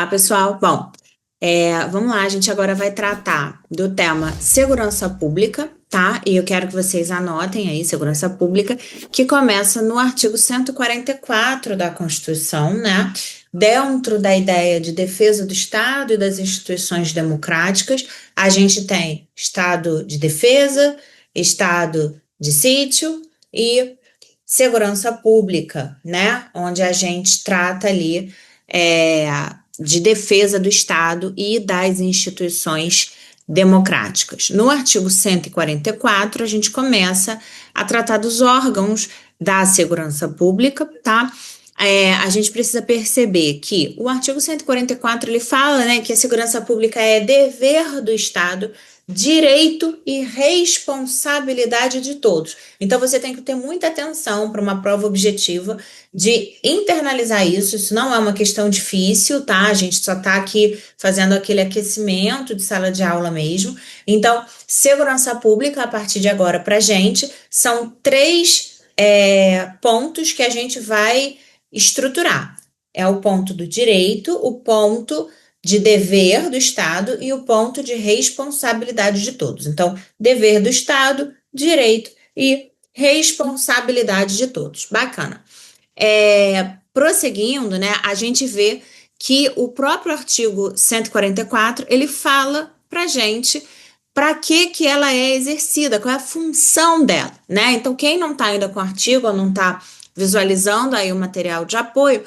Olá, pessoal. Bom, vamos lá, a gente agora vai tratar do tema segurança pública, tá? E eu quero que vocês anotem aí, segurança pública, que começa no artigo 144 da Constituição, né? Dentro da ideia de defesa do Estado e das instituições democráticas, a gente tem Estado de defesa, Estado de sítio e segurança pública, né? Onde a gente trata ali de defesa do Estado e das instituições democráticas. No artigo 144, a gente começa a tratar dos órgãos da segurança pública, tá? A gente precisa perceber que o artigo 144 ele fala, né, que a segurança pública é dever do Estado, direito e responsabilidade de todos. Então você tem que ter muita atenção para uma prova objetiva de internalizar isso. Isso não é uma questão difícil, tá? A gente só está aqui fazendo aquele aquecimento de sala de aula mesmo. Então, segurança pública, a partir de agora, para a gente, são três pontos que a gente vai estruturar. É o ponto do direito, o ponto de dever do Estado e o ponto de responsabilidade de todos. Então, dever do Estado, direito e responsabilidade de todos. Bacana. Prosseguindo, né, a gente vê que o próprio artigo 144, ele fala pra gente para que ela é exercida, qual é a função dela, né? Então, quem não está ainda com o artigo ou não está visualizando aí o material de apoio,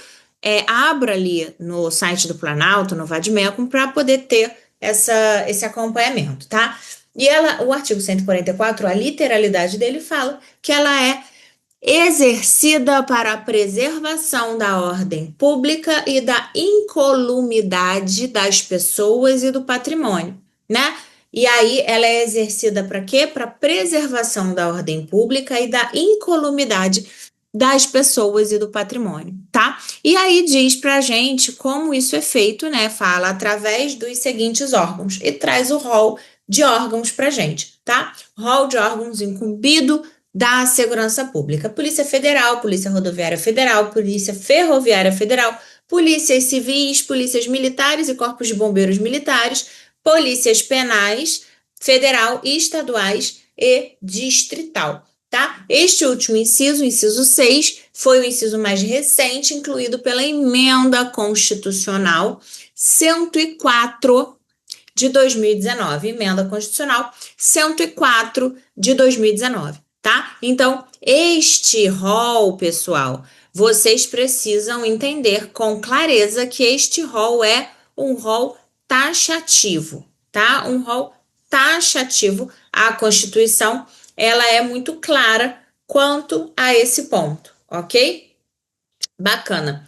abra ali no site do Planalto, no Vademecum, para poder ter esse acompanhamento, tá? E o artigo 144, a literalidade dele fala que ela é exercida para a preservação da ordem pública e da incolumidade das pessoas e do patrimônio, né? E aí ela é exercida para quê? Para preservação da ordem pública e da incolumidade das pessoas e do patrimônio, tá? E aí diz pra gente como isso é feito, né? Fala através dos seguintes órgãos e traz o rol de órgãos pra gente, tá? Rol de órgãos incumbido da segurança pública: Polícia Federal, Polícia Rodoviária Federal, Polícia Ferroviária Federal, polícias civis, polícias militares e corpos de bombeiros militares, polícias penais, federal e estaduais e distrital. Tá? Este último inciso, o inciso 6, foi o inciso mais recente, incluído pela Emenda Constitucional 104 de 2019. Emenda Constitucional 104 de 2019, tá? Então, este rol, pessoal, vocês precisam entender com clareza que este rol é um rol taxativo, tá? Um rol taxativo. A Constituição ela é muito clara quanto a esse ponto, ok? Bacana.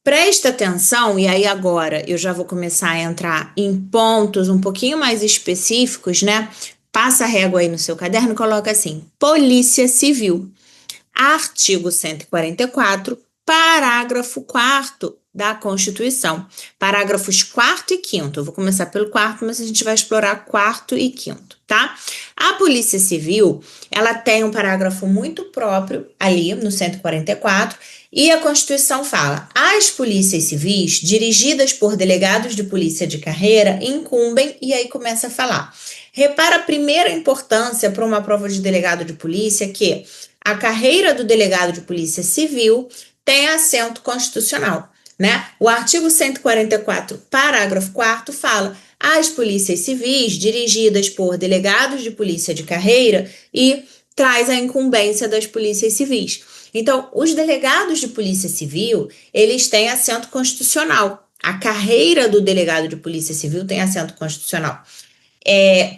Presta atenção, e aí agora eu já vou começar a entrar em pontos um pouquinho mais específicos, né? Passa a régua aí no seu caderno e coloca assim: Polícia Civil, artigo 144, parágrafo 4º da Constituição. Parágrafos 4º e 5º. Eu vou começar pelo 4º, mas a gente vai explorar 4º e 5º, tá? A Polícia Civil, ela tem um parágrafo muito próprio ali no 144, e a Constituição fala: as polícias civis, dirigidas por delegados de polícia de carreira, incumbem, e aí começa a falar. Repara a primeira importância para uma prova de delegado de polícia, que a carreira do delegado de polícia civil tem assento constitucional, né? O artigo 144, parágrafo 4º, fala: as polícias civis, dirigidas por delegados de polícia de carreira, e traz a incumbência das polícias civis. Então, os delegados de polícia civil, eles têm assento constitucional. A carreira do delegado de polícia civil tem assento constitucional.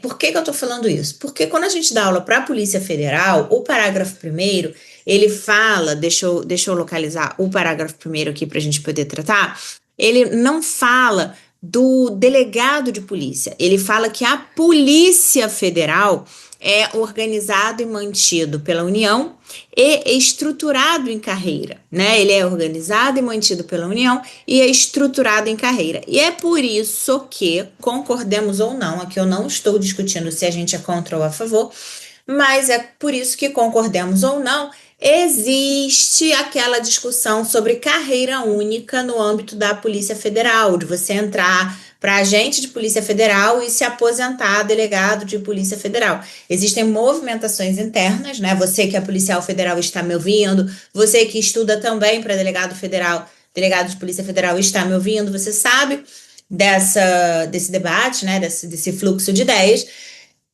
Por que eu estou falando isso? Porque quando a gente dá aula para a Polícia Federal, o parágrafo 1º, ele fala, deixa eu localizar o parágrafo 1º aqui para a gente poder tratar, ele não fala do delegado de polícia, ele fala que a Polícia Federal é organizado e mantido pela União e estruturado em carreira, né? Ele é organizado e mantido pela União e é estruturado em carreira. E é por isso que, concordemos ou não, aqui eu não estou discutindo se a gente é contra ou a favor, mas é por isso que, concordemos ou não, Existe aquela discussão sobre carreira única no âmbito da Polícia Federal, de você entrar para agente de Polícia Federal e se aposentar delegado de Polícia Federal. Existem movimentações internas, né? Você que é policial federal está me ouvindo, você que estuda também para delegado federal, delegado de Polícia Federal está me ouvindo, você sabe desse debate, né? Desse fluxo de ideias.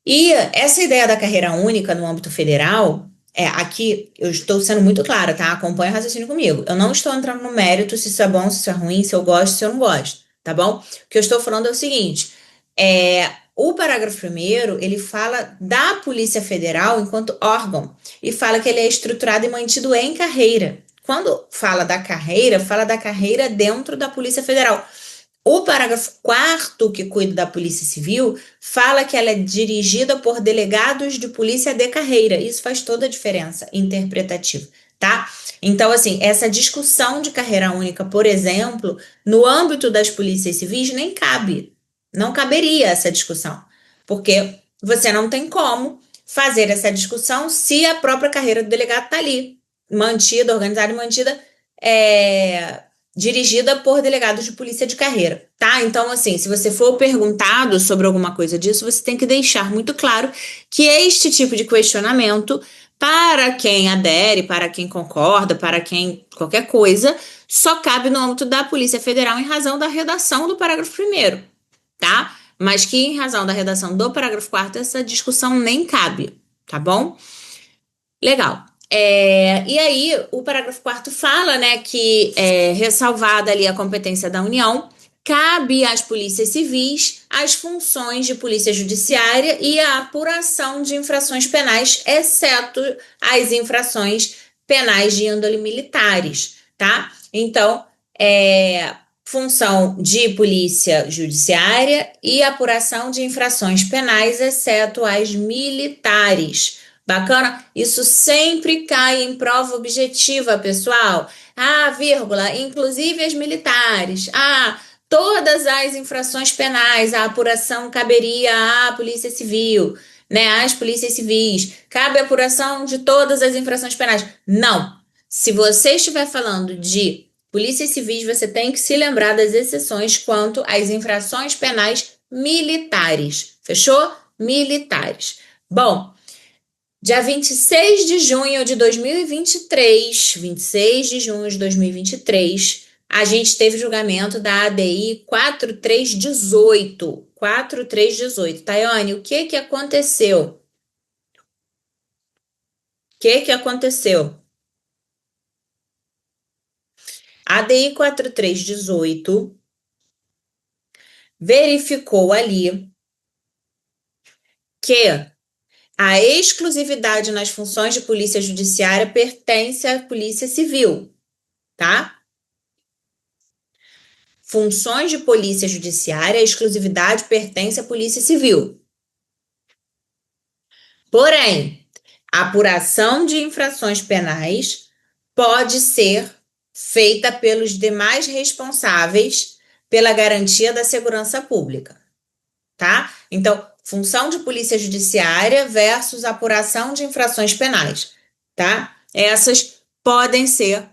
E essa ideia da carreira única no âmbito federal, aqui eu estou sendo muito clara, tá? Acompanha o raciocínio comigo. Eu não estou entrando no mérito se isso é bom, se isso é ruim, se eu gosto, se eu não gosto, tá bom? O que eu estou falando é o seguinte: o parágrafo primeiro, ele fala da Polícia Federal enquanto órgão e fala que ele é estruturado e mantido em carreira. Quando fala da carreira dentro da Polícia Federal. O parágrafo 4º, que cuida da Polícia Civil, fala que ela é dirigida por delegados de polícia de carreira. Isso faz toda a diferença interpretativa, tá? Então, assim, essa discussão de carreira única, por exemplo, no âmbito das polícias civis, nem cabe. Não caberia essa discussão, porque você não tem como fazer essa discussão se a própria carreira do delegado está ali, mantida, organizada e mantida, dirigida por delegados de polícia de carreira, tá? Então, assim, se você for perguntado sobre alguma coisa disso, você tem que deixar muito claro que este tipo de questionamento, para quem adere, para quem concorda, para quem qualquer coisa, só cabe no âmbito da Polícia Federal em razão da redação do parágrafo primeiro, tá? Mas que em razão da redação do parágrafo 4º, essa discussão nem cabe, tá bom? Legal. E aí, o parágrafo 4º fala, né, que ressalvada ali a competência da União, cabe às polícias civis as funções de polícia judiciária e a apuração de infrações penais, exceto as infrações penais de índole militares, tá? Então, função de polícia judiciária e apuração de infrações penais, exceto as militares. Bacana? Isso sempre cai em prova objetiva, pessoal. Vírgula, inclusive as militares. Todas as infrações penais, a apuração caberia à Polícia Civil, né? Às polícias civis. Cabe a apuração de todas as infrações penais. Não. Se você estiver falando de polícias civis, você tem que se lembrar das exceções quanto às infrações penais militares. Fechou? Militares. Bom, dia 26 de junho de 2023, 26 de junho de 2023, a gente teve julgamento da ADI 4318. 4318. Tayane, o que aconteceu? O que aconteceu? A ADI 4318 verificou ali que a exclusividade nas funções de polícia judiciária pertence à Polícia Civil, tá? Funções de polícia judiciária, a exclusividade pertence à Polícia Civil. Porém, a apuração de infrações penais pode ser feita pelos demais responsáveis pela garantia da segurança pública, tá? Então, função de polícia judiciária versus apuração de infrações penais, tá? Essas podem ser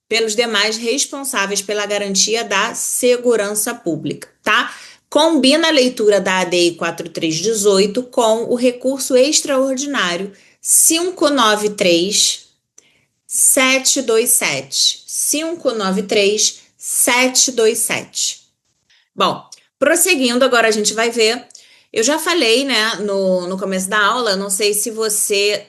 pelos demais responsáveis pela garantia da segurança pública, tá? Combina a leitura da ADI 4318 com o recurso extraordinário 593-727. 593-727. Bom, prosseguindo, agora a gente vai ver. Eu já falei, né, no começo da aula, não sei se você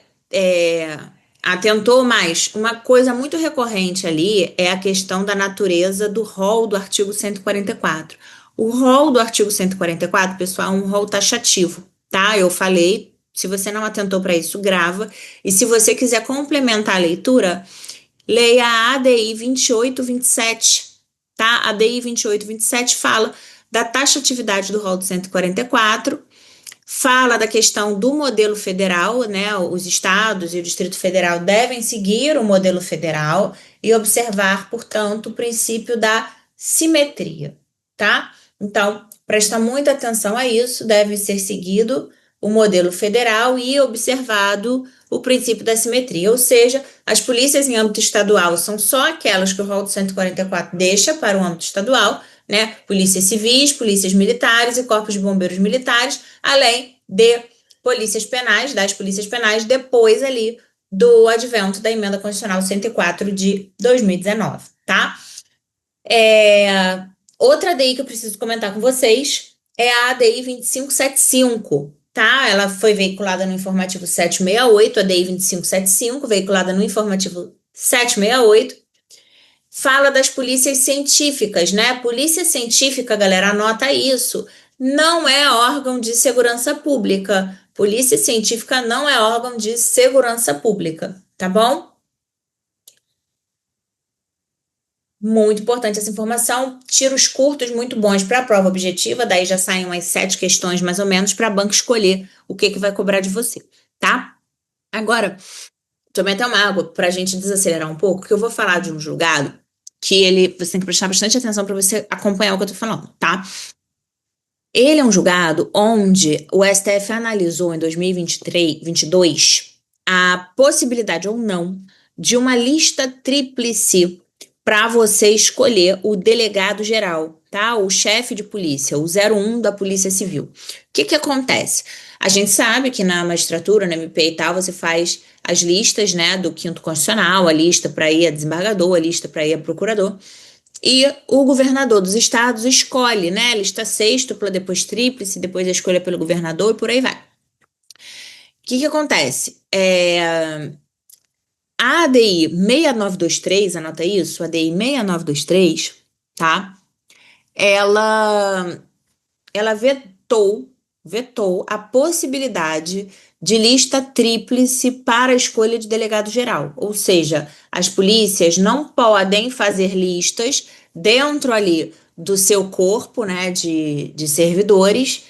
atentou, mas uma coisa muito recorrente ali é a questão da natureza do rol do artigo 144. O rol do artigo 144, pessoal, é um rol taxativo, tá? Eu falei, se você não atentou para isso, grava. E se você quiser complementar a leitura, leia a ADI 2827, tá? A ADI 2827 fala da taxatividade do rol do 144, fala da questão do modelo federal, né? Os estados e o Distrito Federal devem seguir o modelo federal e observar, portanto, o princípio da simetria, tá? Então, presta muita atenção a isso, deve ser seguido o modelo federal e observado o princípio da simetria, ou seja, as polícias em âmbito estadual são só aquelas que o rol do 144 deixa para o âmbito estadual, né? Polícias civis, polícias militares e corpos de bombeiros militares, além de polícias penais, das polícias penais, depois ali do advento da emenda constitucional 104 de 2019, tá? Outra ADI que eu preciso comentar com vocês é a ADI 2575, tá? Ela foi veiculada no informativo 768, a ADI 2575, veiculada no informativo 768, fala das polícias científicas, né? Polícia científica, galera, anota isso, não é órgão de segurança pública. Polícia científica não é órgão de segurança pública, tá bom? Muito importante essa informação. Tiros curtos muito bons para a prova objetiva, daí já saem umas 7 questões mais ou menos para a banca escolher o que vai cobrar de você, tá? Agora, tomei até uma água para a gente desacelerar um pouco, que eu vou falar de um julgado que você tem que prestar bastante atenção para você acompanhar o que eu tô falando, tá? Ele é um julgado onde o STF analisou em 2023, 22 a possibilidade ou não de uma lista tríplice para você escolher o delegado geral, tá? O chefe de polícia, o 01 da Polícia Civil. O que acontece? A gente sabe que na magistratura, na MP e tal, você faz as listas, né, do quinto constitucional, a lista para ir a desembargador, a lista para ir a procurador. E o governador dos estados escolhe, né? Lista sextupla, depois tríplice, depois a escolha pelo governador e por aí vai. O que acontece? A ADI 6923, anota isso, a ADI 6923, tá? Ela vetou a possibilidade de lista tríplice para a escolha de delegado geral. Ou seja, as polícias não podem fazer listas dentro ali do seu corpo, né, de servidores,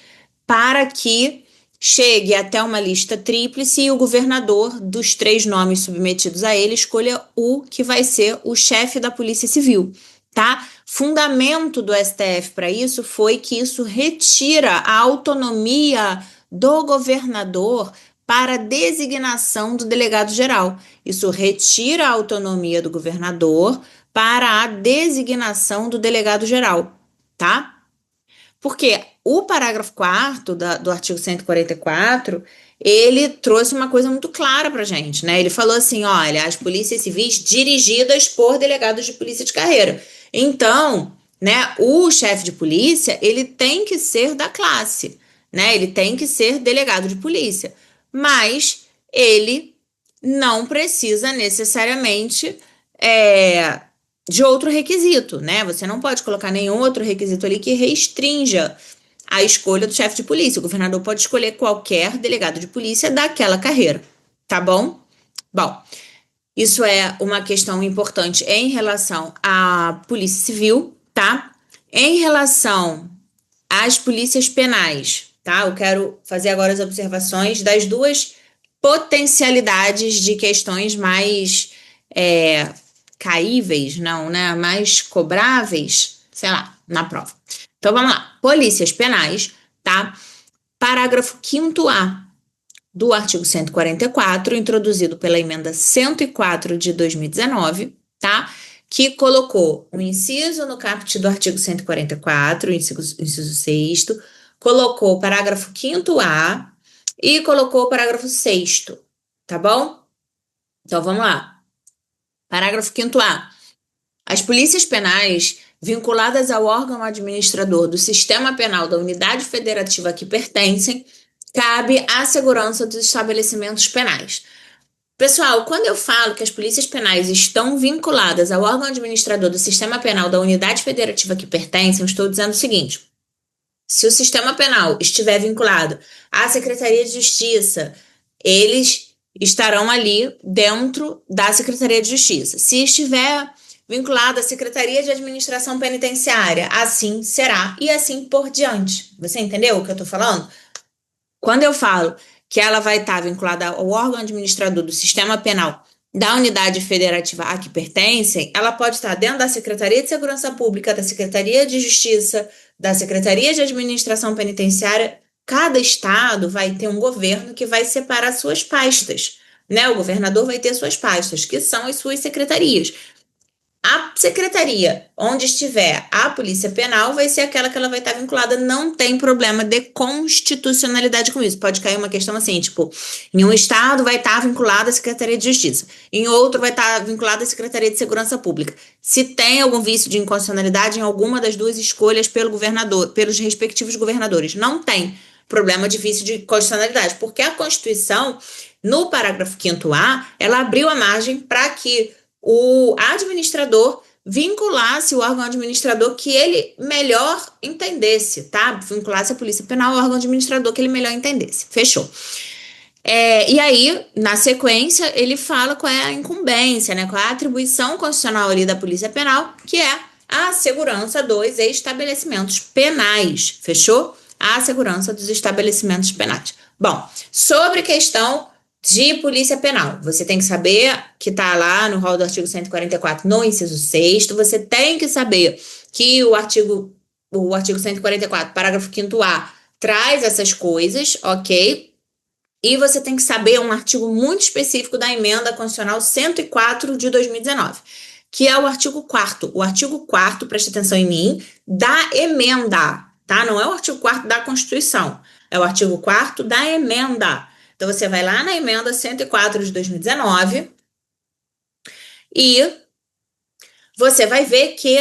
para que chegue até uma lista tríplice e o governador dos 3 nomes submetidos a ele escolha o que vai ser o chefe da Polícia Civil, tá? Fundamento do STF para isso foi que isso retira a autonomia do governador para a designação do delegado geral. Isso retira a autonomia do governador para a designação do delegado geral, tá? Porque o parágrafo 4º do artigo 144, ele trouxe uma coisa muito clara pra gente, né? Ele falou assim, olha, as polícias civis dirigidas por delegados de polícia de carreira. Então, né, o chefe de polícia, ele tem que ser da classe, né? Ele tem que ser delegado de polícia, mas ele não precisa necessariamente de outro requisito, né? Você não pode colocar nenhum outro requisito ali que restrinja a escolha do chefe de polícia. O governador pode escolher qualquer delegado de polícia daquela carreira, tá bom? Bom, isso é uma questão importante em relação à Polícia Civil, tá? Em relação às polícias penais, tá? Eu quero fazer agora as observações das duas potencialidades de questões mais caíveis, não, né? Mais cobráveis, sei lá, na prova. Então vamos lá. Polícias penais, tá? Parágrafo 5º-A do artigo 144, introduzido pela emenda 104 de 2019, tá? Que colocou o inciso no caput do artigo 144, inciso 6º, colocou o parágrafo 5º-A e colocou o parágrafo 6º, tá bom? Então vamos lá. Parágrafo 5º-A. As polícias penais vinculadas ao órgão administrador do sistema penal da unidade federativa a que pertencem, cabe à segurança dos estabelecimentos penais. Pessoal, quando eu falo que as polícias penais estão vinculadas ao órgão administrador do sistema penal da unidade federativa a que pertencem, eu estou dizendo o seguinte: se o sistema penal estiver vinculado à Secretaria de Justiça, eles estarão ali dentro da Secretaria de Justiça. Se estiver vinculado à Secretaria de Administração Penitenciária, assim será e assim por diante. Você entendeu o que eu estou falando? Quando eu falo que ela vai estar vinculada ao órgão administrador do sistema penal da unidade federativa a que pertencem, ela pode estar dentro da Secretaria de Segurança Pública, da Secretaria de Justiça, da Secretaria de Administração Penitenciária, cada estado vai ter um governo que vai separar suas pastas, né? O governador vai ter suas pastas, que são as suas secretarias. A secretaria onde estiver a Polícia Penal vai ser aquela que ela vai estar vinculada, não tem problema de constitucionalidade com isso. Pode cair uma questão assim, tipo, em um estado vai estar vinculada à Secretaria de Justiça, em outro vai estar vinculada à Secretaria de Segurança Pública. Se tem algum vício de inconstitucionalidade em alguma das duas escolhas pelo governador, pelos respectivos governadores, não tem problema de vício de constitucionalidade, porque a Constituição, no parágrafo 5º-A, ela abriu a margem para que o administrador vinculasse o órgão administrador que ele melhor entendesse, tá? Vinculasse a Polícia Penal ao órgão administrador que ele melhor entendesse. Fechou. E aí, na sequência, ele fala qual é a incumbência, né? Qual é a atribuição constitucional ali da Polícia Penal, que é a segurança dos estabelecimentos penais. Fechou? A segurança dos estabelecimentos penais. Bom, sobre questão de polícia penal, você tem que saber que está lá no rol do artigo 144, no inciso 6º, você tem que saber que o artigo 144, parágrafo 5º-A, traz essas coisas, ok? E você tem que saber um artigo muito específico da emenda constitucional 104 de 2019, que é o artigo 4º. O artigo 4º, preste atenção em mim, da emenda, tá? Não é o artigo 4º da Constituição, é o artigo 4º da emenda. Então, você vai lá na emenda 104 de 2019 e você vai ver que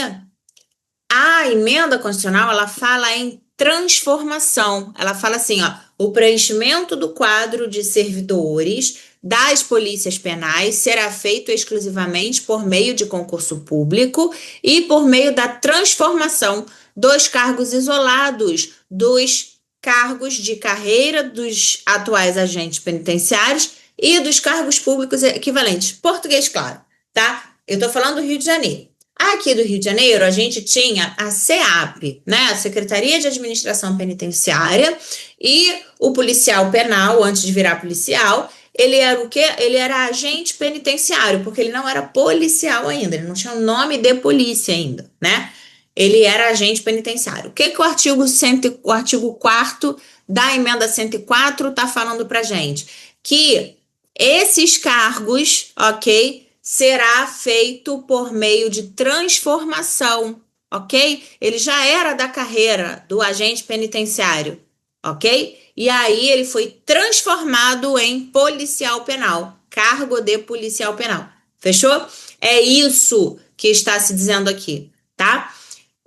a emenda constitucional, ela fala em transformação. Ela fala assim, ó, o preenchimento do quadro de servidores das polícias penais será feito exclusivamente por meio de concurso público e por meio da transformação dos cargos isolados dos cargos de carreira dos atuais agentes penitenciários e dos cargos públicos equivalentes. Português, claro, tá? Eu tô falando do Rio de Janeiro. Aqui do Rio de Janeiro, a gente tinha a SEAP, né? A Secretaria de Administração Penitenciária, e o policial penal, antes de virar policial, ele era o quê? Ele era agente penitenciário, porque ele não era policial ainda, ele não tinha o nome de polícia ainda, né? Ele era agente penitenciário. O que o artigo 4º da emenda 104 está falando para gente? Que esses cargos, ok, será feito por meio de transformação, ok? Ele já era da carreira do agente penitenciário, ok? E aí ele foi transformado em policial penal, cargo de policial penal. Fechou? É isso que está se dizendo aqui, tá?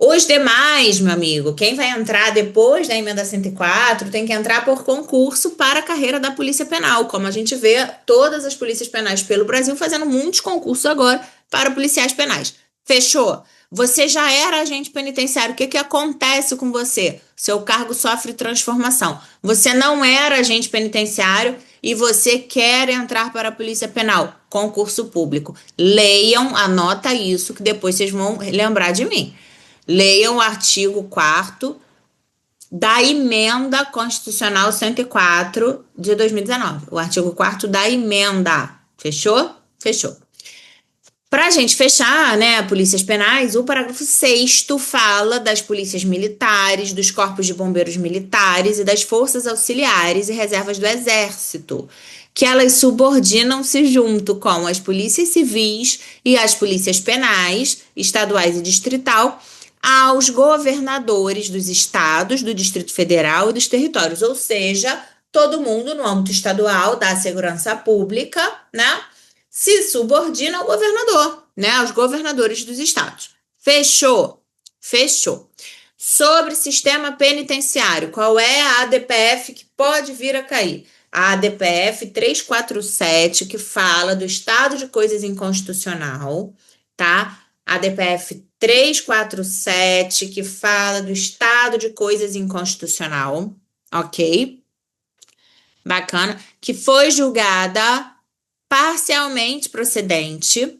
Os demais, meu amigo, quem vai entrar depois da emenda 104 tem que entrar por concurso para a carreira da Polícia Penal, como a gente vê todas as polícias penais pelo Brasil fazendo muitos concursos agora para policiais penais. Fechou? Você já era agente penitenciário, o que acontece com você? Seu cargo sofre transformação. Você não era agente penitenciário e você quer entrar para a Polícia Penal, concurso público. Leiam, anota isso, que depois vocês vão lembrar de mim. Leiam o artigo 4º da emenda constitucional 104 de 2019. O artigo 4º da emenda. Fechou? Fechou. Para a gente fechar, né, polícias penais, o parágrafo 6º fala das polícias militares, dos corpos de bombeiros militares e das forças auxiliares e reservas do Exército, que elas subordinam-se junto com as polícias civis e as polícias penais, estaduais e distrital, aos governadores dos estados, do Distrito Federal e dos territórios, ou seja, todo mundo no âmbito estadual da segurança pública, né, se subordina ao governador, né, aos governadores dos estados. Fechou? Fechou. Sobre sistema penitenciário, qual é a ADPF que pode vir a cair? A ADPF 347, que fala do estado de coisas inconstitucional, tá? A ADPF 347, que fala do estado de coisas inconstitucional, ok? Bacana. Que foi julgada parcialmente procedente,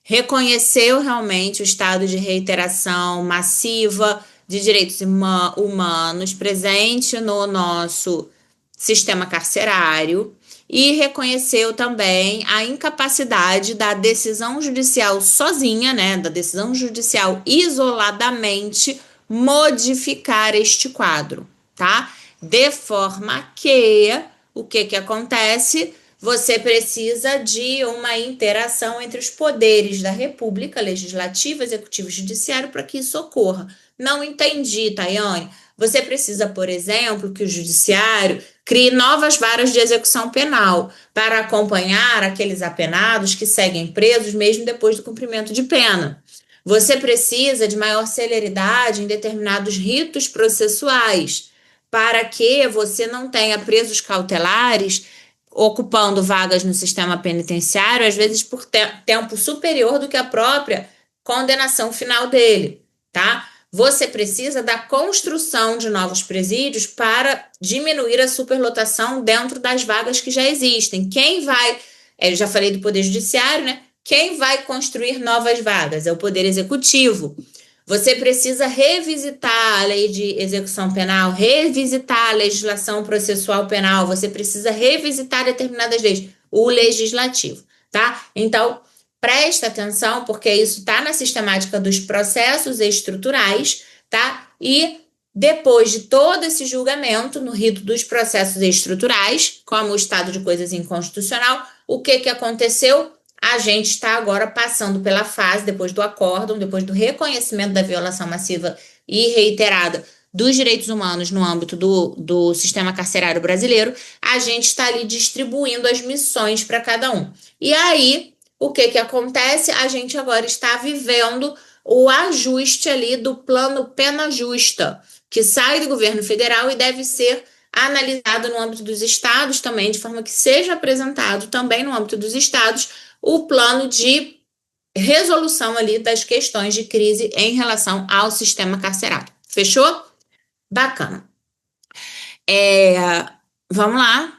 reconheceu realmente o estado de reiteração massiva de direitos humanos presente no nosso sistema carcerário e reconheceu também a incapacidade da decisão judicial sozinha, né, da decisão judicial isoladamente modificar este quadro, tá? De forma que, o que acontece? Você precisa de uma interação entre os poderes da República, Legislativo, Executivo e Judiciário, para que isso ocorra. Não entendi, Tayane. Você precisa, por exemplo, que o Judiciário crie novas varas de execução penal para acompanhar aqueles apenados que seguem presos mesmo depois do cumprimento de pena. Você precisa de maior celeridade em determinados ritos processuais para que você não tenha presos cautelares ocupando vagas no sistema penitenciário, às vezes por tempo superior do que a própria condenação final dele, tá? Você precisa da construção de novos presídios para diminuir a superlotação dentro das vagas que já existem. Quem vai, eu já falei do Poder Judiciário, né? Quem vai construir novas vagas? É o Poder Executivo. Você precisa revisitar a lei de execução penal, revisitar a legislação processual penal, você precisa revisitar determinadas leis, o legislativo, tá? Então, presta atenção, porque isso está na sistemática dos processos estruturais, tá? E depois de todo esse julgamento no rito dos processos estruturais, como o estado de coisas inconstitucional, o que aconteceu? A gente está agora passando pela fase, depois do acórdão, depois do reconhecimento da violação massiva e reiterada dos direitos humanos no âmbito do sistema carcerário brasileiro, a gente está ali distribuindo as missões para cada um. E aí, o que acontece? A gente agora está vivendo o ajuste ali do plano Pena Justa, que sai do governo federal e deve ser analisado no âmbito dos estados também, de forma que seja apresentado também no âmbito dos estados o plano de resolução ali das questões de crise em relação ao sistema carcerário. Fechou? Bacana. Vamos lá.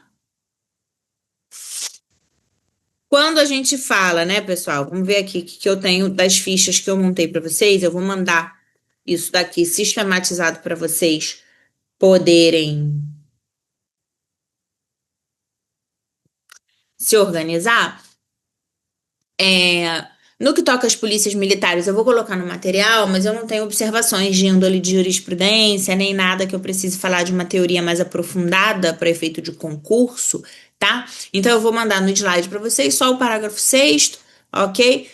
Quando a gente fala, né, pessoal? Vamos ver aqui o que eu tenho das fichas que eu montei para vocês. Eu vou mandar isso daqui sistematizado para vocês poderem se organizar. No que toca às polícias militares, eu vou colocar no material, mas eu não tenho observações de índole de jurisprudência, nem nada que eu precise falar de uma teoria mais aprofundada para efeito de concurso, tá? Então eu vou mandar no slide para vocês só o parágrafo 6º, ok?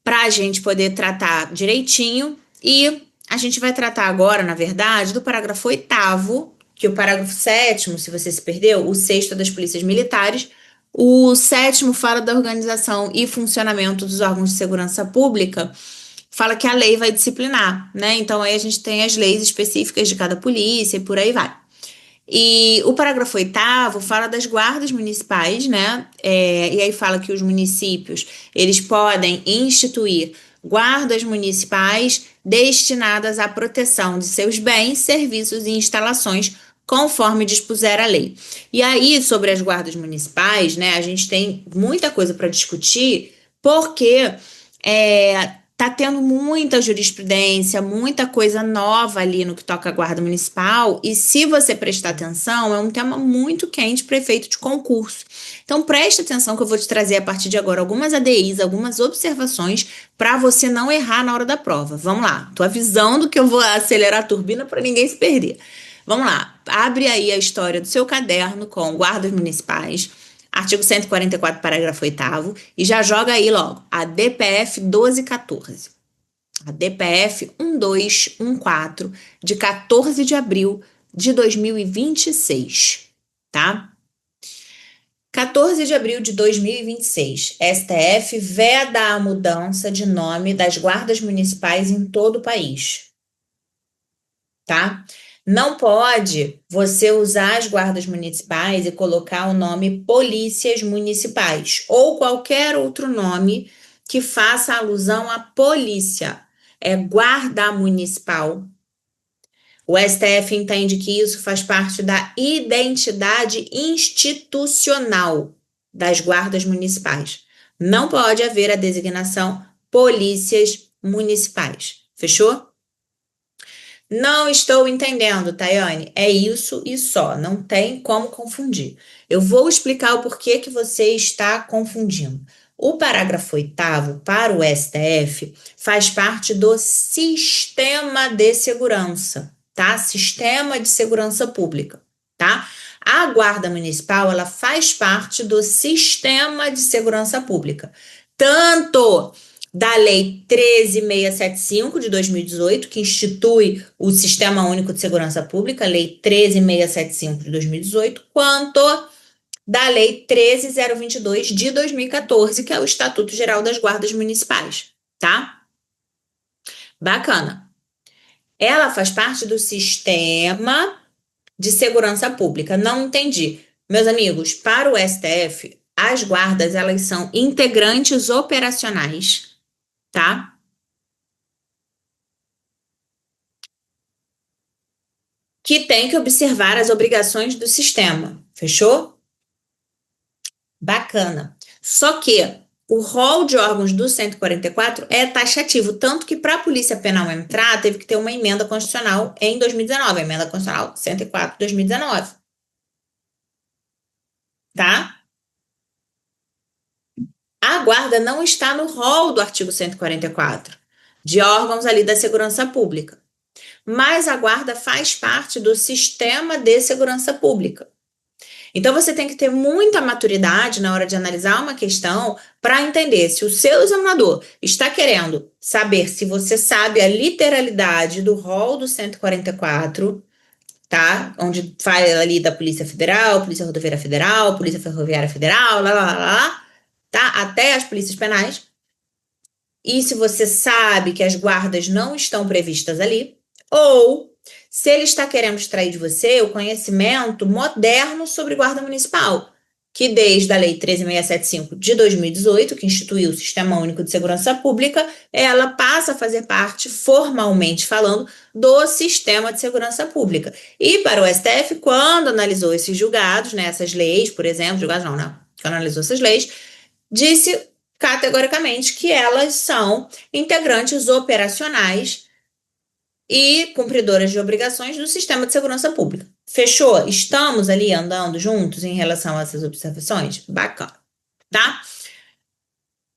Para a gente poder tratar direitinho. E a gente vai tratar agora, na verdade, do parágrafo 8º, que o parágrafo 7º, se você se perdeu, o 6º é das polícias militares. O 7º fala da organização e funcionamento dos órgãos de segurança pública, fala que a lei vai disciplinar, né? Então aí a gente tem as leis específicas de cada polícia e por aí vai. E o parágrafo 8º fala das guardas municipais, né? E aí fala que os municípios, eles podem instituir guardas municipais destinadas à proteção de seus bens, serviços e instalações, conforme dispuser a lei. E aí, sobre as guardas municipais, né, a gente tem muita coisa para discutir, porque tá tendo muita jurisprudência, muita coisa nova ali no que toca à guarda municipal, e se você prestar atenção, é um tema muito quente para efeito de concurso. Então, preste atenção que eu vou te trazer a partir de agora algumas ADIs, algumas observações para você não errar na hora da prova. Vamos lá, tô avisando que eu vou acelerar a turbina para ninguém se perder. Vamos lá, abre aí a história do seu caderno com guardas municipais, artigo 144, parágrafo 8º, e já joga aí logo a DPF 1214. A DPF 1214, de 14 de abril de 2026, tá? 14 de abril de 2026, STF veda a mudança de nome das guardas municipais em todo o país, tá? Não pode você usar as guardas municipais e colocar o nome polícias municipais ou qualquer outro nome que faça alusão à polícia. É guarda municipal. O STF entende que isso faz parte da identidade institucional das guardas municipais. Não pode haver a designação polícias municipais. Fechou? Não estou entendendo, Tayane. É isso e só. Não tem como confundir. Eu vou explicar o porquê que você está confundindo. O parágrafo 8º, para o STF, faz parte do sistema de segurança, tá? Sistema de segurança pública. tá? A Guarda Municipal, ela faz parte do Sistema de Segurança Pública, tanto da Lei 13.675 de 2018, que institui o Sistema Único de Segurança Pública, Lei 13.675 de 2018, quanto da Lei 13.022 de 2014, que é o Estatuto Geral das Guardas Municipais, tá? Bacana. Ela faz parte do Sistema de Segurança Pública. Não entendi. Meus amigos, para o STF, as guardas, elas são integrantes operacionais, tá? Que tem que observar as obrigações do sistema. Fechou? Bacana. Só que o rol de órgãos do 144 é taxativo, tanto que para a Polícia Penal entrar, teve que ter uma emenda constitucional em 2019, a emenda constitucional 104 de 2019, tá? A guarda não está no rol do artigo 144, de órgãos ali da segurança pública, mas a guarda faz parte do sistema de segurança pública. Então você tem que ter muita maturidade na hora de analisar uma questão para entender se o seu examinador está querendo saber se você sabe a literalidade do rol do 144, tá? Onde fala ali da Polícia Federal, Polícia Rodoviária Federal, Polícia Ferroviária Federal, lá, tá? Até as polícias penais. E se você sabe que as guardas não estão previstas ali, ou se ele está querendo extrair de você o conhecimento moderno sobre guarda municipal, que desde a Lei 13.675 de 2018, que instituiu o Sistema Único de Segurança Pública, ela passa a fazer parte, formalmente falando, do Sistema de Segurança Pública. E para o STF, quando analisou esses julgados, né, essas leis, por exemplo, julgados não, né? Quando analisou essas leis, disse categoricamente que elas são integrantes operacionais e cumpridoras de obrigações do sistema de segurança pública. Fechou? Estamos ali andando juntos em relação a essas observações? Bacana, tá?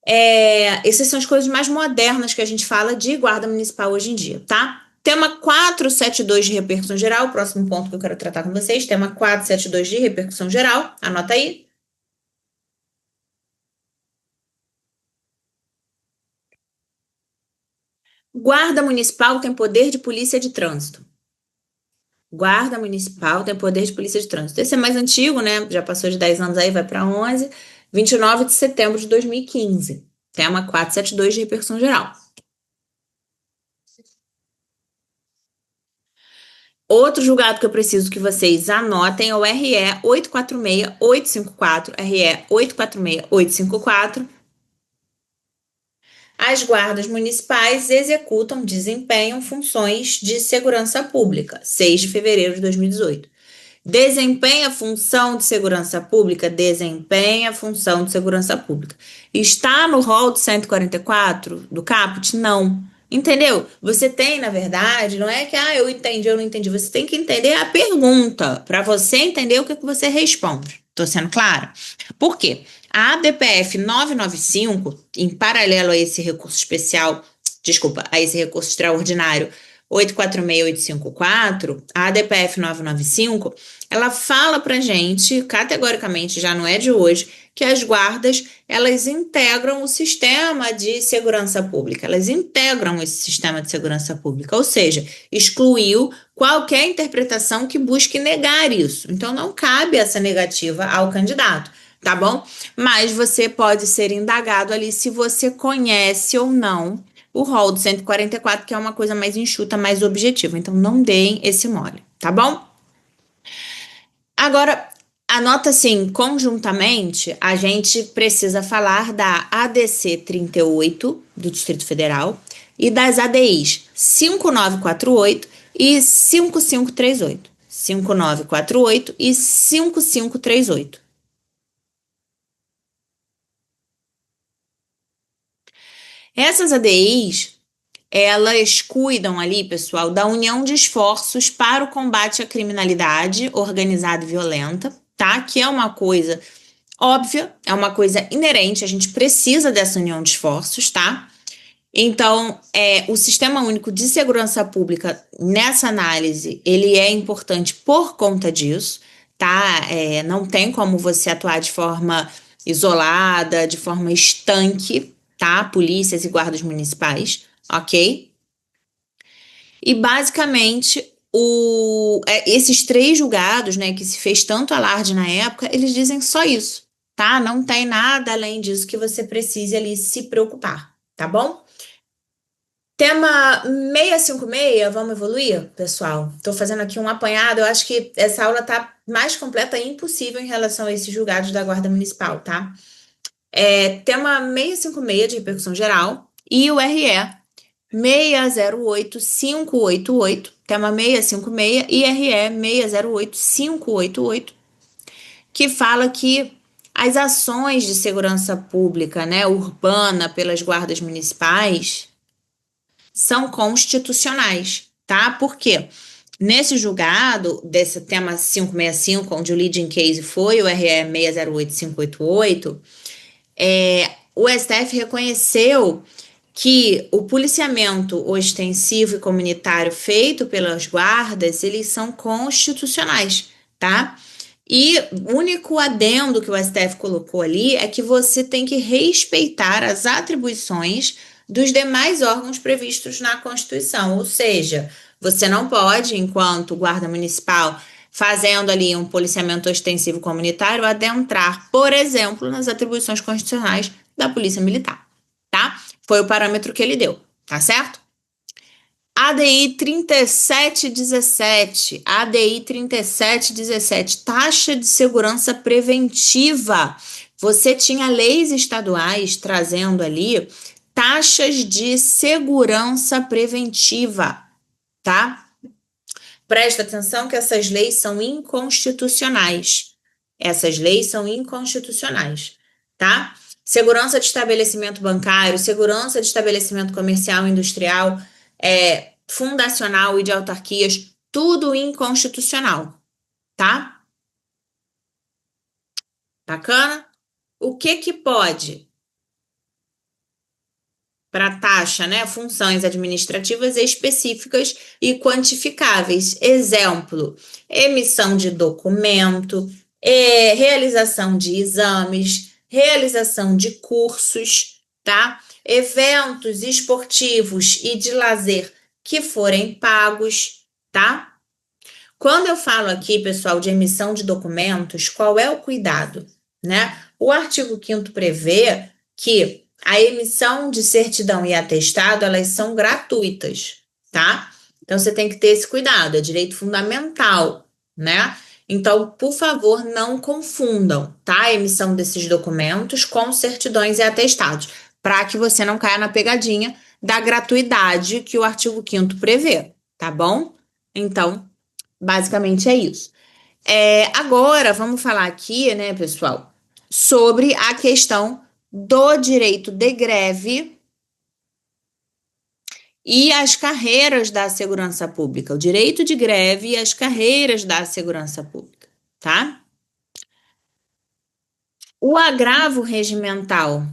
Essas são as coisas mais modernas que a gente fala de guarda municipal hoje em dia, tá? Tema 472 de repercussão geral, o próximo ponto que eu quero tratar com vocês, tema 472 de repercussão geral, anota aí. Guarda municipal tem poder de polícia de trânsito. Guarda municipal tem poder de polícia de trânsito. Esse é mais antigo, né? Já passou de 10 anos aí, vai para 11. 29 de setembro de 2015. Tema 472 de repercussão geral. Outro julgado que eu preciso que vocês anotem é o RE 846-854. RE 846-854. As guardas municipais executam, desempenham funções de segurança pública. 6 de fevereiro de 2018. Desempenha função de segurança pública? Desempenha função de segurança pública. Está no rol do 144 do caput? Não. Entendeu? Você tem, na verdade, não é que eu entendi, eu não entendi. Você tem que entender a pergunta para você entender o que você responde. Tô sendo clara? Por quê? A ADPF 995, em paralelo a esse recurso especial, desculpa, a esse recurso extraordinário 846-854, a ADPF 995, ela fala pra gente, categoricamente, já não é de hoje, que as guardas, elas integram o sistema de segurança pública, elas integram esse sistema de segurança pública, ou seja, excluiu qualquer interpretação que busque negar isso. Então, não cabe essa negativa ao candidato, tá bom? Mas você pode ser indagado ali se você conhece ou não o rol do 144, que é uma coisa mais enxuta, mais objetiva. Então, não deem esse mole, tá bom? Agora, anota assim, conjuntamente, a gente precisa falar da ADC 38 do Distrito Federal e das ADIs 5948 e 5538. 5948 e 5538. Essas ADIs, elas cuidam ali, pessoal, da união de esforços para o combate à criminalidade organizada e violenta, tá? Que é uma coisa óbvia, é uma coisa inerente, a gente precisa dessa união de esforços, tá? Então, o Sistema Único de Segurança Pública, nessa análise, ele é importante por conta disso, tá? Não tem como você atuar de forma isolada, de forma estanque, tá? Polícias e guardas municipais, ok? E basicamente esses três julgados, né, que se fez tanto alarde na época, eles dizem só isso, tá? Não tem nada além disso que você precise ali se preocupar, tá bom? Tema 656, vamos evoluir, pessoal? Estou fazendo aqui um apanhado. Eu acho que essa aula tá mais completa e impossível em relação a esses julgados da Guarda Municipal, tá? Tema 656 de repercussão geral e o RE 608588, tema 656 e RE 608588, que fala que as ações de segurança pública, né, urbana pelas guardas municipais são constitucionais, tá? Por quê? Nesse julgado, desse tema 565, onde o leading case foi o RE 608588, o STF reconheceu que o policiamento ostensivo e comunitário feito pelas guardas, eles são constitucionais, tá? E o único adendo que o STF colocou ali é que você tem que respeitar as atribuições dos demais órgãos previstos na Constituição, ou seja, você não pode, enquanto guarda municipal, fazendo ali um policiamento ostensivo comunitário, adentrar, por exemplo, nas atribuições constitucionais da Polícia Militar, tá? Foi o parâmetro que ele deu, tá certo? ADI 3717, ADI 3717, taxa de segurança preventiva. Você tinha leis estaduais trazendo ali taxas de segurança preventiva, tá? Presta atenção que essas leis são inconstitucionais. Essas leis são inconstitucionais, tá? Segurança de estabelecimento bancário, segurança de estabelecimento comercial e industrial, fundacional e de autarquias, tudo inconstitucional, tá? Bacana? O que que pode? Para taxa, né? Funções administrativas específicas e quantificáveis. Exemplo: emissão de documento, realização de exames, realização de cursos, tá? Eventos esportivos e de lazer que forem pagos, tá? Quando eu falo aqui, pessoal, de emissão de documentos, qual é o cuidado, né? O artigo 5º prevê que a emissão de certidão e atestado, elas são gratuitas, tá? Então, você tem que ter esse cuidado, é direito fundamental, né? Então, por favor, não confundam, tá? A emissão desses documentos com certidões e atestados, para que você não caia na pegadinha da gratuidade que o artigo 5º prevê, tá bom? Então, basicamente é isso. Agora, vamos falar aqui, né, pessoal, sobre a questão do direito de greve e as carreiras da segurança pública. O direito de greve e as carreiras da segurança pública, tá? O agravo regimental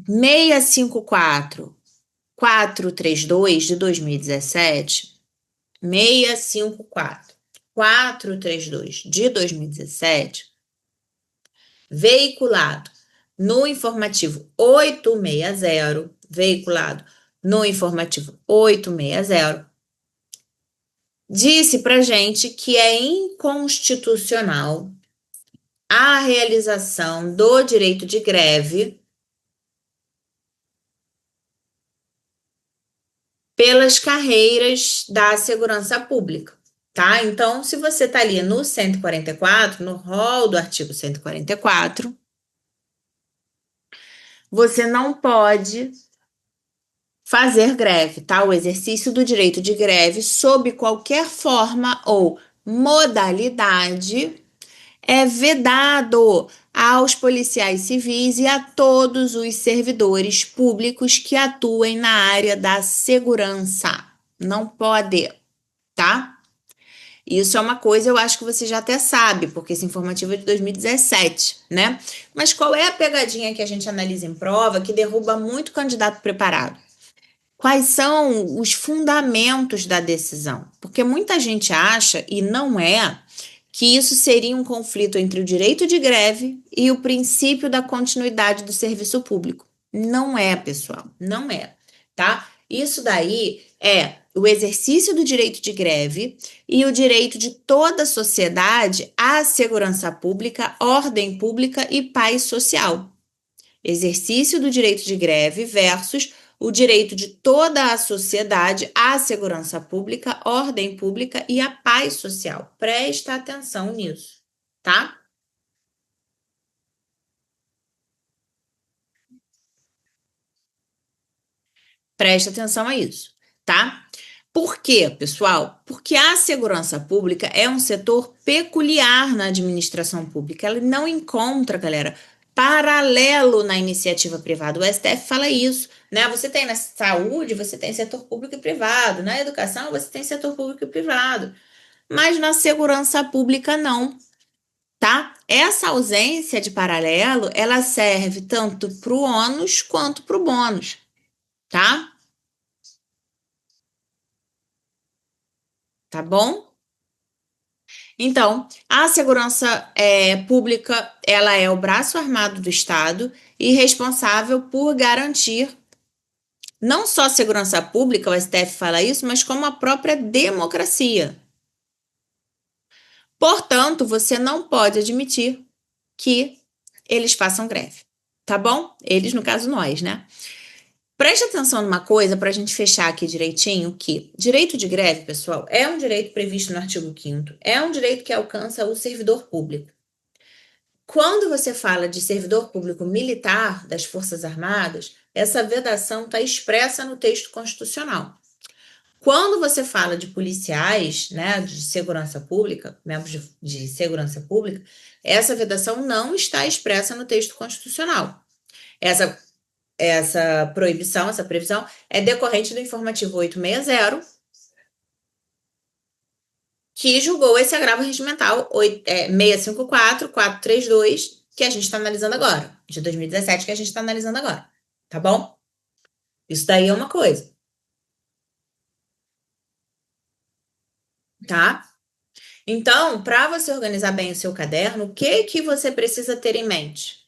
654-432 de 2017, 654-432 de 2017, veiculado no informativo 860, disse pra gente que é inconstitucional a realização do direito de greve pelas carreiras da segurança pública, tá? Então, se você tá ali no 144, no rol do artigo 144, você não pode fazer greve, tá? O exercício do direito de greve, sob qualquer forma ou modalidade, é vedado aos policiais civis e a todos os servidores públicos que atuem na área da segurança. Não pode, tá? Isso é uma coisa, eu acho que você já até sabe, porque esse informativo é de 2017, né? Mas qual é a pegadinha que a gente analisa em prova que derruba muito candidato preparado? Quais são os fundamentos da decisão? Porque muita gente acha, e não é, que isso seria um conflito entre o direito de greve e o princípio da continuidade do serviço público. Não é, pessoal, não é, tá? Isso daí é o exercício do direito de greve e o direito de toda a sociedade à segurança pública, ordem pública e paz social. Exercício do direito de greve versus o direito de toda a sociedade à segurança pública, ordem pública e à paz social. Presta atenção nisso, tá? Presta atenção a isso, tá? Por quê, pessoal? Porque a segurança pública é um setor peculiar na administração pública. Ela não encontra, galera, paralelo na iniciativa privada. O STF fala isso, né? Você tem na saúde, você tem setor público e privado. Na educação, você tem setor público e privado. Mas na segurança pública, não, tá? Essa ausência de paralelo, ela serve tanto para o ônus quanto para o bônus, tá? Tá bom? Então, a segurança pública, ela é o braço armado do Estado e responsável por garantir não só a segurança pública, o STF fala isso, mas como a própria democracia. Portanto, você não pode admitir que eles façam greve, tá bom? Eles, no caso, nós, né? Preste atenção numa coisa para a gente fechar aqui direitinho, que direito de greve, pessoal, é um direito previsto no artigo 5º, é um direito que alcança o servidor público. Quando você fala de servidor público militar das Forças Armadas, essa vedação está expressa no texto constitucional. Quando você fala de policiais, né, de segurança pública, membros de segurança pública, essa vedação não está expressa no texto constitucional. Essa proibição, essa previsão é decorrente do informativo 860, que julgou esse agravo regimental 654-432, que a gente está analisando agora, de 2017, que a gente está analisando agora, tá bom? Isso daí é uma coisa, tá? Então, para você organizar bem o seu caderno, o que que você precisa ter em mente?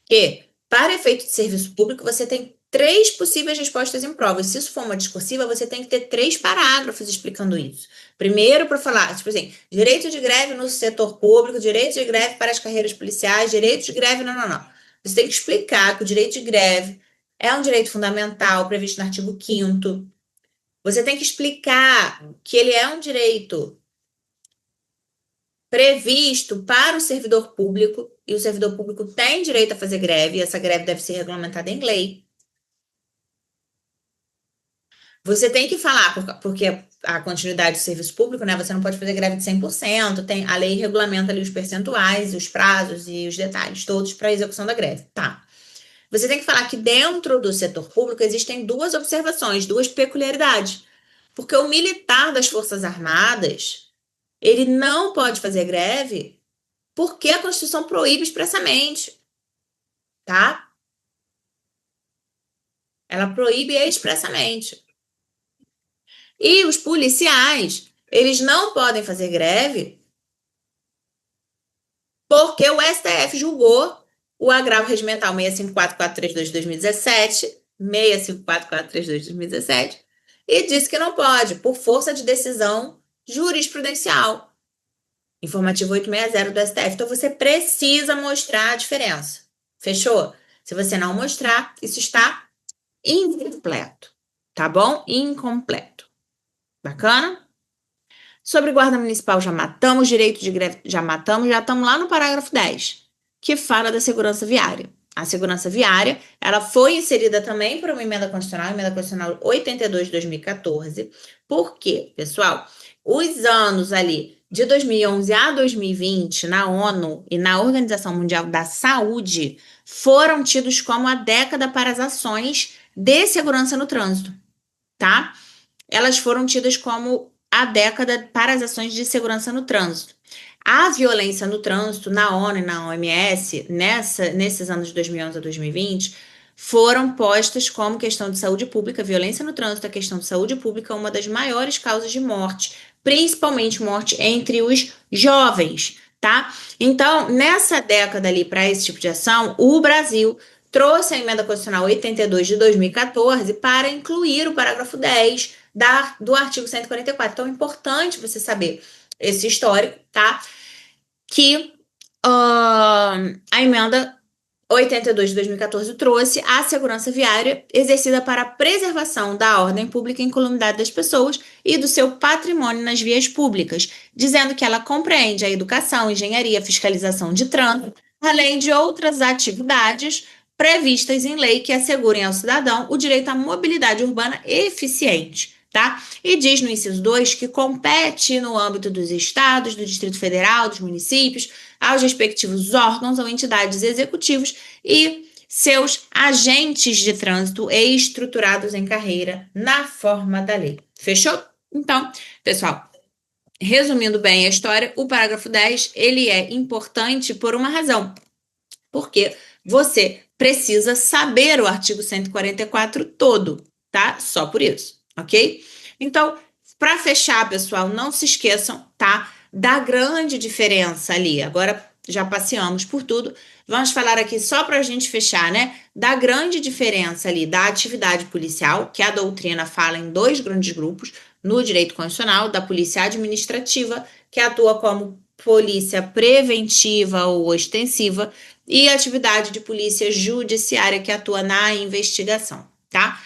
Que, para efeito de serviço público, você tem três possíveis respostas em provas. Se isso for uma discursiva, você tem que ter três parágrafos explicando isso. Primeiro, para falar, tipo assim, direito de greve no setor público, direito de greve para as carreiras policiais, direito de greve, não. Você tem que explicar que o direito de greve é um direito fundamental previsto no artigo 5º. Você tem que explicar que ele é um direito previsto para o servidor público, e o servidor público tem direito a fazer greve, e essa greve deve ser regulamentada em lei. Você tem que falar, porque a continuidade do serviço público, né? Você não pode fazer greve de 100%, a lei regulamenta ali os percentuais, os prazos e os detalhes todos para a execução da greve. Tá. Você tem que falar que dentro do setor público existem duas observações, duas peculiaridades. Porque o militar das Forças Armadas, ele não pode fazer greve porque a Constituição proíbe expressamente, tá? Ela proíbe expressamente. E os policiais, eles não podem fazer greve porque o STF julgou o agravo regimental 654.432 de 2017, 654.432 de 2017, e disse que não pode, por força de decisão jurisprudencial. Informativo 860 do STF. Então, você precisa mostrar a diferença. Fechou? Se você não mostrar, isso está incompleto. Tá bom? Incompleto. Bacana? Sobre guarda municipal, já matamos. Direito de greve, já matamos. Já estamos lá no parágrafo 10, que fala da segurança viária. A segurança viária, ela foi inserida também por uma emenda constitucional 82 de 2014. Por quê, pessoal? Os anos ali de 2011 a 2020, na ONU e na Organização Mundial da Saúde, foram tidos como a década para as ações de segurança no trânsito, tá? Elas foram tidas como a década para as ações de segurança no trânsito. A violência no trânsito, na ONU e na OMS, nesses anos de 2011 a 2020, foram postas como questão de saúde pública. Violência no trânsito, a questão de saúde pública, uma das maiores causas de morte principalmente morte entre os jovens, tá? Então, nessa década ali, para esse tipo de ação, o Brasil trouxe a emenda constitucional 82 de 2014 para incluir o parágrafo 10 do artigo 144. Então, é importante você saber esse histórico, tá? Que a emenda 82 de 2014 trouxe a segurança viária exercida para a preservação da ordem pública e incolumidade das pessoas e do seu patrimônio nas vias públicas, dizendo que ela compreende a educação, engenharia, fiscalização de trânsito, além de outras atividades previstas em lei que assegurem ao cidadão o direito à mobilidade urbana eficiente. Tá? E diz no inciso 2 que compete no âmbito dos estados, do Distrito Federal, dos municípios, aos respectivos órgãos ou entidades executivos e seus agentes de trânsito estruturados em carreira na forma da lei. Fechou? Então, pessoal, resumindo bem a história, o parágrafo 10, ele é importante por uma razão. Porque você precisa saber o artigo 144 todo, tá? Só por isso, ok? Então, para fechar, pessoal, não se esqueçam, tá? Da grande diferença ali. Agora já passeamos por tudo. Vamos falar aqui só para a gente fechar, né? Da grande diferença ali da atividade policial, que a doutrina fala em dois grandes grupos, no direito constitucional, da polícia administrativa, que atua como polícia preventiva ou ostensiva, e atividade de polícia judiciária, que atua na investigação, tá?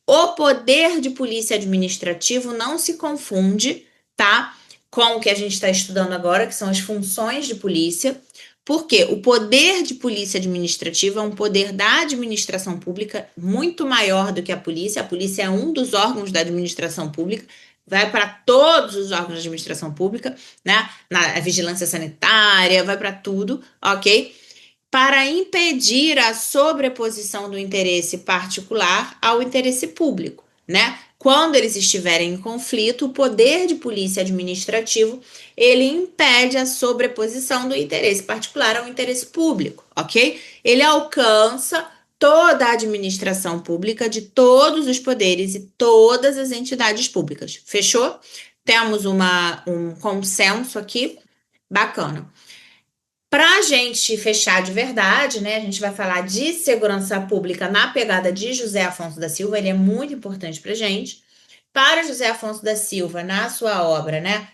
O poder de polícia administrativo não se confunde, tá? Com o que a gente está estudando agora, que são as funções de polícia, porque o poder de polícia administrativa é um poder da administração pública muito maior do que a polícia. A polícia é um dos órgãos da administração pública, vai para todos os órgãos da administração pública, né? Na vigilância sanitária, vai para tudo, ok? Para impedir a sobreposição do interesse particular ao interesse público, né? Quando eles estiverem em conflito, o poder de polícia administrativo, ele impede a sobreposição do interesse particular ao interesse público, ok? Ele alcança toda a administração pública de todos os poderes e todas as entidades públicas. Fechou? Temos um consenso aqui bacana. Para a gente fechar de verdade, né? A gente vai falar de segurança pública na pegada de José Afonso da Silva, ele é muito importante para a gente. Para José Afonso da Silva, na sua obra, né?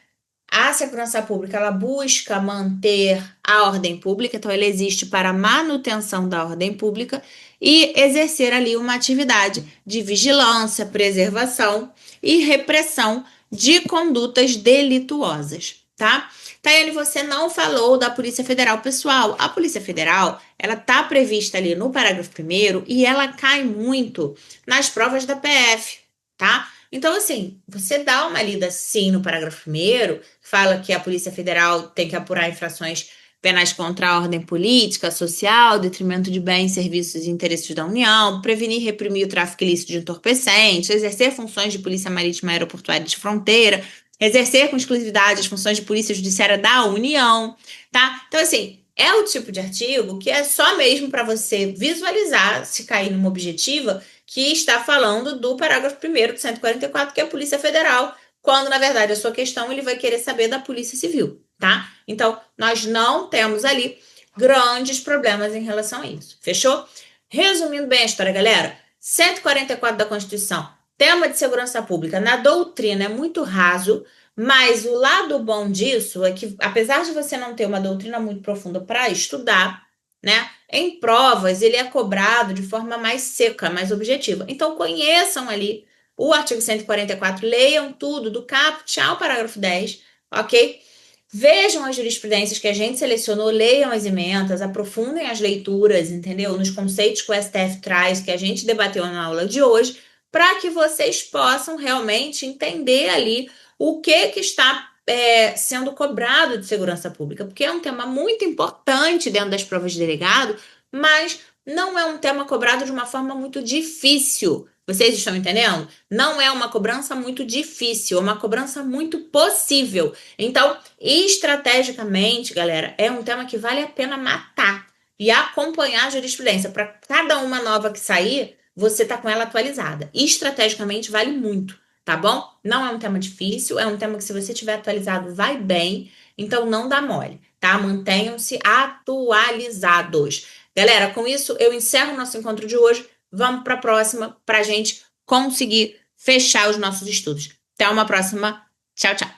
A segurança pública, ela busca manter a ordem pública, então ela existe para a manutenção da ordem pública e exercer ali uma atividade de vigilância, preservação e repressão de condutas delituosas, tá? Tayane, você não falou da Polícia Federal, pessoal. A Polícia Federal, ela tá prevista ali no parágrafo 1º e ela cai muito nas provas da PF, tá? Então, assim, você dá uma lida sim no parágrafo 1º, fala que a Polícia Federal tem que apurar infrações penais contra a ordem política, social, detrimento de bens, serviços e interesses da União, prevenir e reprimir o tráfico ilícito de entorpecentes, exercer funções de polícia marítima e aeroportuária de fronteira, exercer com exclusividade as funções de polícia judiciária da União, tá? Então, assim, é o tipo de artigo que é só mesmo para você visualizar, se cair numa objetiva, que está falando do parágrafo 1º do 144, que é a Polícia Federal, quando, na verdade, a sua questão ele vai querer saber da Polícia Civil, tá? Então, nós não temos ali grandes problemas em relação a isso, fechou? Resumindo bem a história, galera, 144 da Constituição, tema de segurança pública, na doutrina é muito raso, mas o lado bom disso é que, apesar de você não ter uma doutrina muito profunda para estudar, né, em provas ele é cobrado de forma mais seca, mais objetiva. Então, conheçam ali o artigo 144, leiam tudo, do caput ao parágrafo 10, ok? Vejam as jurisprudências que a gente selecionou, leiam as emendas, aprofundem as leituras, entendeu? Nos conceitos que o STF traz, que a gente debateu na aula de hoje, para que vocês possam realmente entender ali o que está sendo cobrado de segurança pública, porque é um tema muito importante dentro das provas de delegado, mas não é um tema cobrado de uma forma muito difícil. Vocês estão entendendo? Não é uma cobrança muito difícil, é uma cobrança muito possível. Então, estrategicamente, galera, é um tema que vale a pena matar e acompanhar a jurisprudência. Para cada uma nova que sair, você tá com ela atualizada. Estrategicamente, vale muito, tá bom? Não é um tema difícil, é um tema que se você tiver atualizado vai bem, então não dá mole, tá? Mantenham-se atualizados. Galera, com isso eu encerro o nosso encontro de hoje. Vamos para a próxima para a gente conseguir fechar os nossos estudos. Até uma próxima. Tchau, tchau.